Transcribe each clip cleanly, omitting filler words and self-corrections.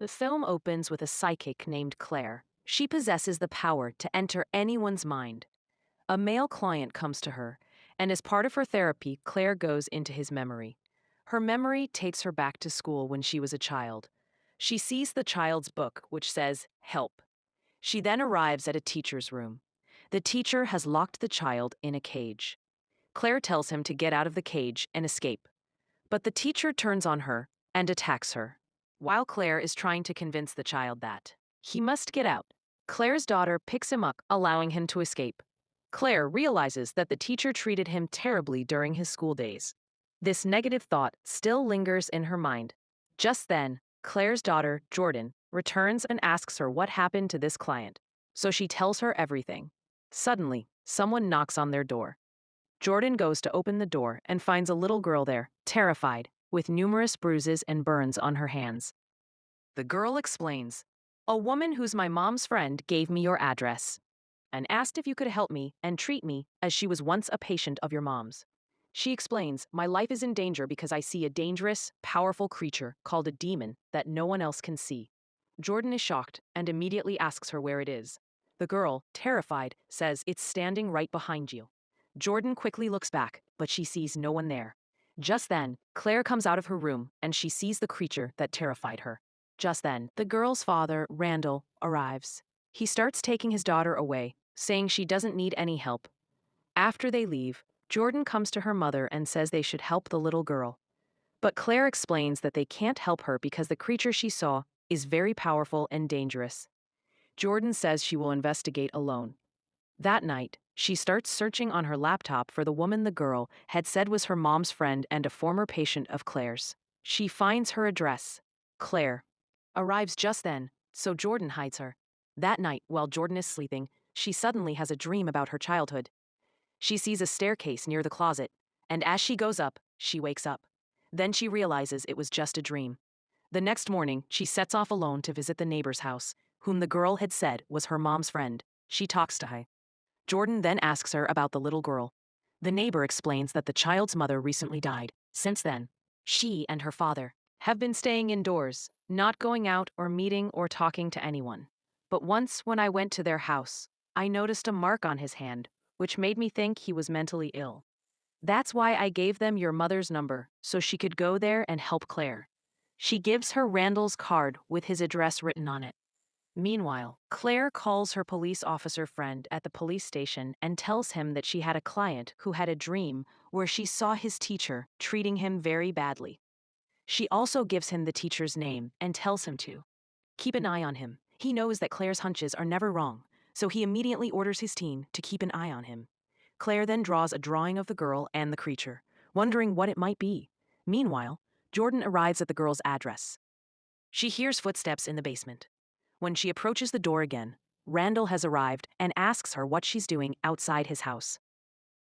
The film opens with a psychic named Claire. She possesses the power to enter anyone's mind. A male client comes to her, and as part of her therapy, Claire goes into his memory. Her memory takes her back to school when she was a child. She sees the child's book, which says, "Help." She then arrives at a teacher's room. The teacher has locked the child in a cage. Claire tells him to get out of the cage and escape. But the teacher turns on her and attacks her, while Claire is trying to convince the child that he must get out. Claire's daughter picks him up, allowing him to escape. Claire realizes that the teacher treated him terribly during his school days. This negative thought still lingers in her mind. Just then, Claire's daughter, Jordan, returns and asks her what happened to this client. So she tells her everything. Suddenly, someone knocks on their door. Jordan goes to open the door and finds a little girl there, terrified, with numerous bruises and burns on her hands. The girl explains, "A woman who's my mom's friend gave me your address and asked if you could help me and treat me as she was once a patient of your mom's." She explains, "My life is in danger because I see a dangerous, powerful creature called a demon that no one else can see." Jordan is shocked and immediately asks her where it is. The girl, terrified, says, "It's standing right behind you." Jordan quickly looks back, but she sees no one there. Just then, Claire comes out of her room and she sees the creature that terrified her. Just then, the girl's father, Randall, arrives. He starts taking his daughter away, saying she doesn't need any help. After they leave, Jordan comes to her mother and says they should help the little girl. But Claire explains that they can't help her because the creature she saw is very powerful and dangerous. Jordan says she will investigate alone. That night, she starts searching on her laptop for the woman the girl had said was her mom's friend and a former patient of Claire's. She finds her address. Claire arrives just then, so Jordan hides her. That night, while Jordan is sleeping, she suddenly has a dream about her childhood. She sees a staircase near the closet, and as she goes up, she wakes up. Then she realizes it was just a dream. The next morning, she sets off alone to visit the neighbor's house, whom the girl had said was her mom's friend. She talks to her. Jordan then asks her about the little girl. The neighbor explains that the child's mother recently died. Since then, she and her father have been staying indoors, not going out or meeting or talking to anyone. But once when I went to their house, I noticed a mark on his hand, which made me think he was mentally ill. That's why I gave them your mother's number, so she could go there and help Claire. She gives her Randall's card with his address written on it. Meanwhile, Claire calls her police officer friend at the police station and tells him that she had a client who had a dream where she saw his teacher treating him very badly. She also gives him the teacher's name and tells him to keep an eye on him. He knows that Claire's hunches are never wrong, so he immediately orders his team to keep an eye on him. Claire then draws a drawing of the girl and the creature, wondering what it might be. Meanwhile, Jordan arrives at the girl's address. She hears footsteps in the basement. When she approaches the door again, Randall has arrived and asks her what she's doing outside his house.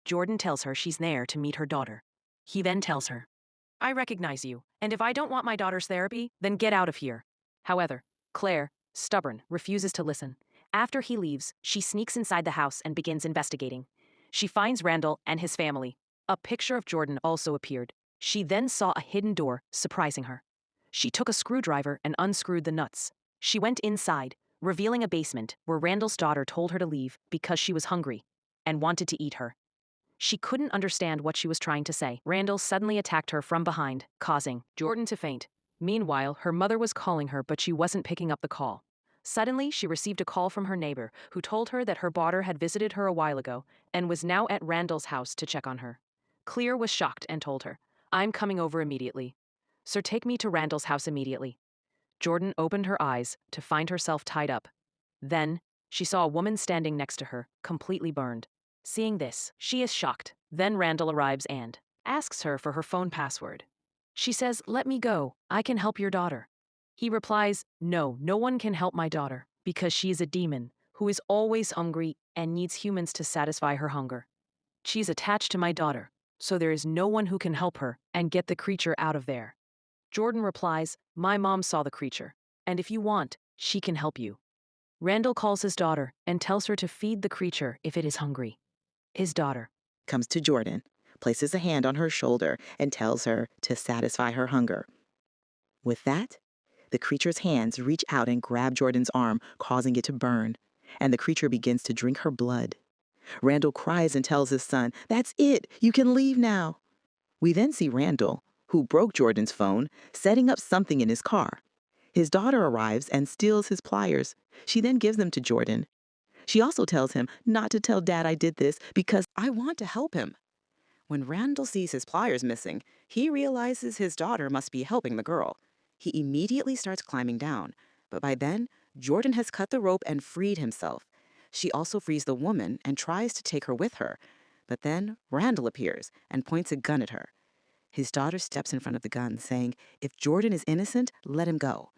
Jordan tells her she's there to meet her daughter. He then tells her, "I recognize you, and if I don't want my daughter's therapy, then get out of here." However, Claire, stubborn, refuses to listen. After he leaves, she sneaks inside the house and begins investigating. She finds Randall and his family. A picture of Jordan also appeared. She then saw a hidden door, surprising her. She took a screwdriver and unscrewed the nuts. She went inside, revealing a basement where Randall's daughter told her to leave because she was hungry and wanted to eat her. She couldn't understand what she was trying to say. Randall suddenly attacked her from behind, causing Jordan to faint. Meanwhile, her mother was calling her, but she wasn't picking up the call. Suddenly, she received a call from her neighbor, who told her that her daughter had visited her a while ago and was now at Randall's house to check on her. Claire was shocked and told her, "I'm coming over immediately. Sir, take me to Randall's house immediately." Jordan opened her eyes to find herself tied up. Then, she saw a woman standing next to her, completely burned. Seeing this, she is shocked. Then Randall arrives and asks her for her phone password. She says, "Let me go. I can help your daughter." He replies, "No, no one can help my daughter because she is a demon who is always hungry and needs humans to satisfy her hunger. She's attached to my daughter, so there is no one who can help her and get the creature out of there." Jordan replies, "My mom saw the creature, and if you want, she can help you." Randall calls his daughter and tells her to feed the creature if it is hungry. His daughter comes to Jordan, places a hand on her shoulder, and tells her to satisfy her hunger. With that, The creature's hands reach out and grab Jordan's arm, causing it to burn, and the creature begins to drink her blood. Randall cries and tells his son, "That's it, you can leave now." We then see Randall, who broke Jordan's phone, setting up something in his car. His daughter arrives and steals his pliers. She then gives them to Jordan. She also tells him not to tell Dad I did this because I want to help him. When Randall sees his pliers missing, he realizes his daughter must be helping the girl. He immediately starts climbing down, but by then, Jordan has cut the rope and freed himself. She also frees the woman and tries to take her with her, but then Randall appears and points a gun at her. His daughter steps in front of the gun, saying, "If Jordan is innocent, let him go."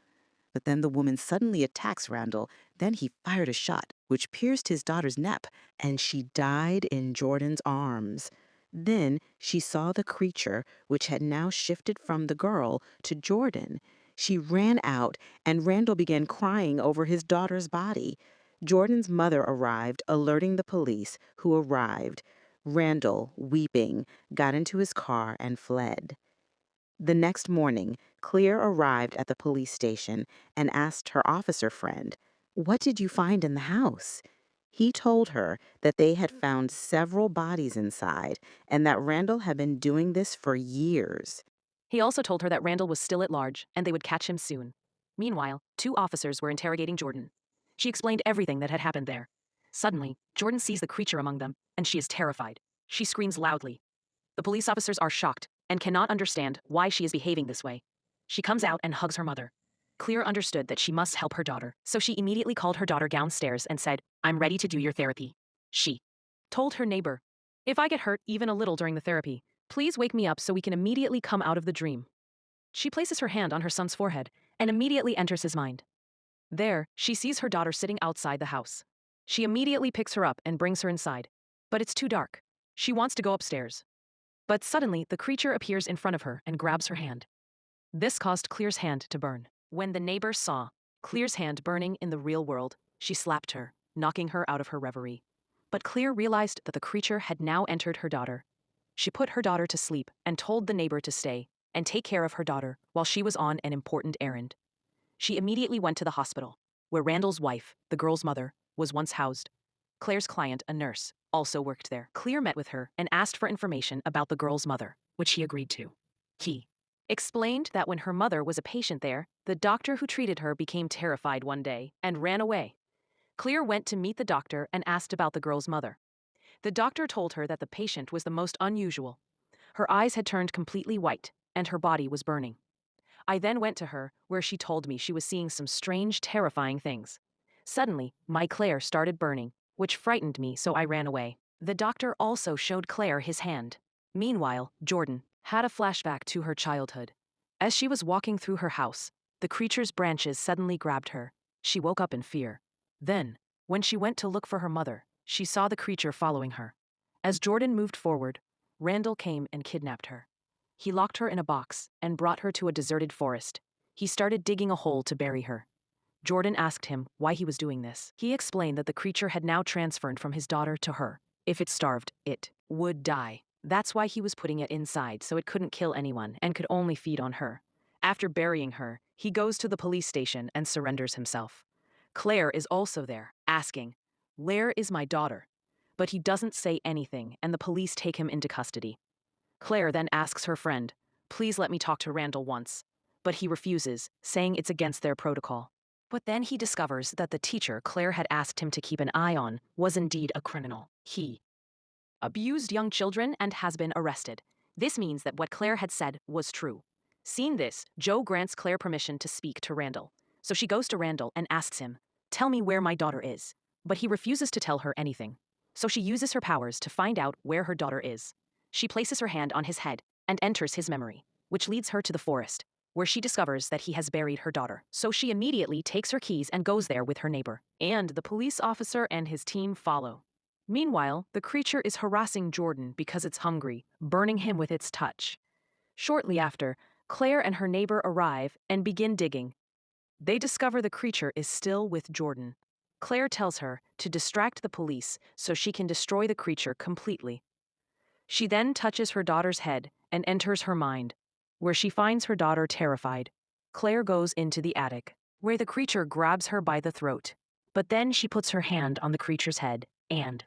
But then the woman suddenly attacks Randall. Then he fired a shot, which pierced his daughter's neck, and she died in Jordan's arms. Then she saw the creature, which had now shifted from the girl to Jordan. She ran out, and Randall began crying over his daughter's body. Jordan's mother arrived, alerting the police, who arrived. Randall, weeping, got into his car and fled. The next morning, Claire arrived at the police station and asked her officer friend, "What did you find in the house?" He told her that they had found several bodies inside and that Randall had been doing this for years. He also told her that Randall was still at large and they would catch him soon. Meanwhile, 2 officers were interrogating Jordan. She explained everything that had happened there. Suddenly, Jordan sees the creature among them, and she is terrified. She screams loudly. The police officers are shocked and cannot understand why she is behaving this way. She comes out and hugs her mother. Claire understood that she must help her daughter, so she immediately called her daughter downstairs and said, "I'm ready to do your therapy." She told her neighbor, "If I get hurt even a little during the therapy, please wake me up so we can immediately come out of the dream." She places her hand on her son's forehead and immediately enters his mind. There, she sees her daughter sitting outside the house. She immediately picks her up and brings her inside. But it's too dark. She wants to go upstairs. But suddenly, the creature appears in front of her and grabs her hand. This caused Claire's hand to burn. When the neighbor saw Claire's hand burning in the real world, she slapped her, knocking her out of her reverie. But Claire realized that the creature had now entered her daughter. She put her daughter to sleep and told the neighbor to stay and take care of her daughter while she was on an important errand. She immediately went to the hospital, where Randall's wife, the girl's mother, was once housed. Claire's client, a nurse, also worked there. Claire met with her and asked for information about the girl's mother, which he agreed to. He explained that when her mother was a patient there, the doctor who treated her became terrified one day and ran away. Claire went to meet the doctor and asked about the girl's mother. The doctor told her that the patient was the most unusual. Her eyes had turned completely white, and her body was burning. I then went to her, where she told me she was seeing some strange, terrifying things. Suddenly, my Claire started burning, which frightened me, so I ran away. The doctor also showed Claire his hand. Meanwhile, Jordan had a flashback to her childhood. As she was walking through her house, the creature's branches suddenly grabbed her. She woke up in fear. Then, when she went to look for her mother, she saw the creature following her. As Jordan moved forward, Randall came and kidnapped her. He locked her in a box and brought her to a deserted forest. He started digging a hole to bury her. Jordan asked him why he was doing this. He explained that the creature had now transferred from his daughter to her. If it starved, it would die. That's why he was putting it inside so it couldn't kill anyone and could only feed on her. After burying her, he goes to the police station and surrenders himself. Claire is also there, asking, "Where is my daughter?" But he doesn't say anything, and the police take him into custody. Claire then asks her friend, "Please let me talk to Randall once." But he refuses, saying it's against their protocol. But then he discovers that the teacher Claire had asked him to keep an eye on was indeed a criminal. He abused young children and has been arrested. This means that what Claire had said was true. Seeing this, Joe grants Claire permission to speak to Randall. So she goes to Randall and asks him, "Tell me where my daughter is." But he refuses to tell her anything. So she uses her powers to find out where her daughter is. She places her hand on his head and enters his memory, which leads her to the forest, where she discovers that he has buried her daughter. So she immediately takes her keys and goes there with her neighbor. And the police officer and his team follow. Meanwhile, the creature is harassing Jordan because it's hungry, burning him with its touch. Shortly after, Claire and her neighbor arrive and begin digging. They discover the creature is still with Jordan. Claire tells her to distract the police so she can destroy the creature completely. She then touches her daughter's head and enters her mind, where she finds her daughter terrified. Claire goes into the attic, where the creature grabs her by the throat. But then she puts her hand on the creature's head and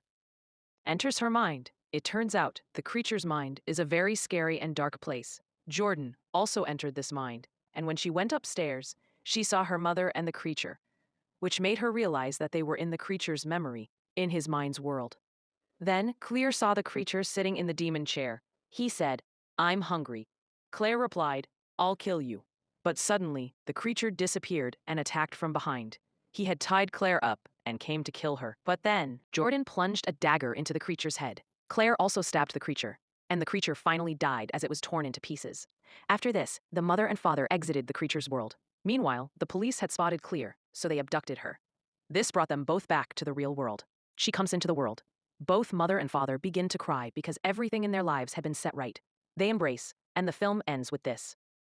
enters her mind. It turns out the creature's mind is a very scary and dark place. Jordan also entered this mind, and when she went upstairs, she saw her mother and the creature, which made her realize that they were in the creature's memory, in his mind's world. Then Claire saw the creature sitting in the demon chair. He said, "I'm hungry." Claire replied, "I'll kill you." But suddenly, the creature disappeared and attacked from behind. He had tied Claire up and came to kill her. But then, Jordan plunged a dagger into the creature's head. Claire also stabbed the creature, and the creature finally died as it was torn into pieces. After this, the mother and father exited the creature's world. Meanwhile, the police had spotted Claire, so they abducted her. This brought them both back to the real world. She comes into the world. Both mother and father begin to cry because everything in their lives had been set right. They embrace, and the film ends with this.